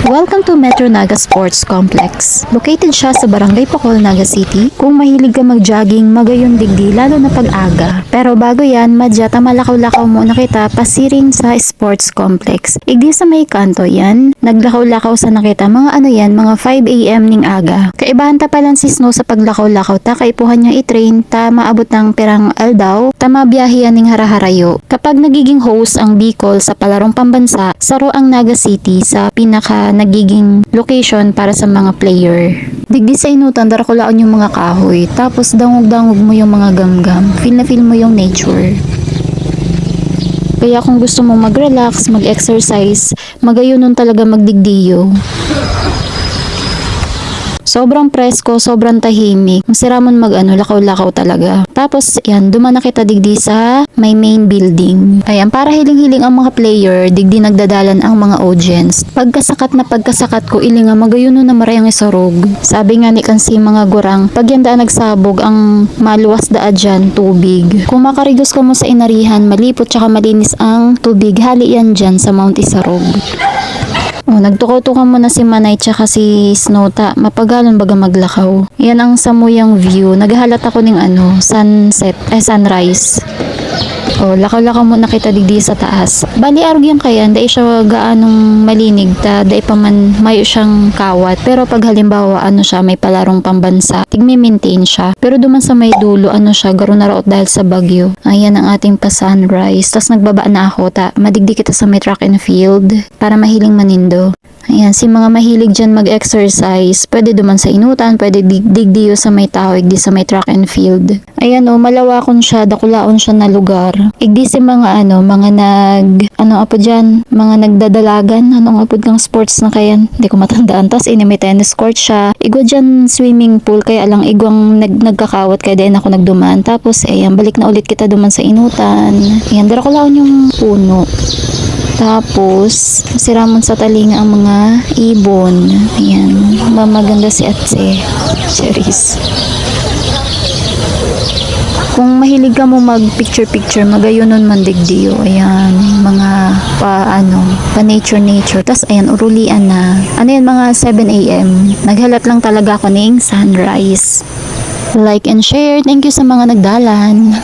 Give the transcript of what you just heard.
Welcome to Metro Naga Sports Complex. Located siya sa Barangay Pacol, Naga City. Kung mahilig ka mag-jogging, magayon digdi lalo na pag-aga. Pero bago yan, madyata malakaw-lakaw muna kita pasiring sa sports complex. Igdi sa may kanto yan, naglakaw-lakaw sa nakita mga ano yan, mga 5 AM ning aga. Kaibahan ta palang si Snow sa paglakaw-lakaw ta, kaipuhan niya i-train ta maabot ng pirang aldaw, ta mabiyahe yan ning haraharayo. Kapag nagiging host ang Bicol sa palarong pambansa, saro ang Naga City sa pinaka nagiging location para sa mga player. Digdi sa inutan, darakulaon yung mga kahoy, tapos dangog-dangog mo yung mga gamgam, feel na feel mo yung nature. Kaya kung gusto mong mag-relax, mag-exercise, magayon nun talaga magdigdiyo. Sobrang presko, sobrang tahimik. Masiramon lakaw-lakaw talaga. Tapos, yan, duman na kita digdi sa may main building. Ayan, para hiling-hiling ang mga player, digdi nagdadalan ang mga audience. Pagkasakat ko, ilinga magayuno na marayang isarog. Sabi nga ni kansi mga gurang, pag yan daan nagsabog, ang maluwas daan dyan, tubig. Kung makarigos ka mo sa inarihan, malipot tsaka malinis ang tubig, hali yan dyan sa Mount Isarog. Nagtukaw-tukaw mo na si Manay tsaka si Snowta. Mapagalon baga maglakaw. Yan ang samuyang view. Naghahalat ako ng sunrise. Lakaw-lakaw mo nakita digdi sa taas. Bali arugyan kayan, dahil siya gaanong malinig ta, dahil pa man mayo siyang kawat. Pero pag halimbawa siya, may palarong pambansa, tigme-maintain siya. Pero duman sa may dulo, siya, garo na raot dahil sa bagyo. Ayan ang ating pa-sunrise. Tapos nagbaba na ako, madigdi kita sa may track and field para mahiling manindo. Ayan, si mga mahilig dyan mag-exercise, pwede duman sa inutan, pwede digdiyo sa may tao, igdi sa may track and field. Ayan malawakon siya, dakulaon siya na lugar. Igdi si mga mga nagdadalagan, anong apod kang sports na kayan, hindi ko matandaan. Tas may tennis court siya, igwa dyan swimming pool, kaya lang igwang nagkakawat, kaya din ako nagduman. Tapos ayan, balik na ulit kita duman sa inutan. Ayan, darakulaon yung puno. Tapos, siramon sa talinga ang mga ibon. Ayan, maganda si Atse. Cherries. Kung mahilig ka mo mag-picture-picture, magayonon man digdiyo. Ayan, mga pa nature. Tapos, ayan, urulian na. Mga 7 AM. Naghalat lang talaga ako ng sunrise. Like and share. Thank you sa mga nagdalan.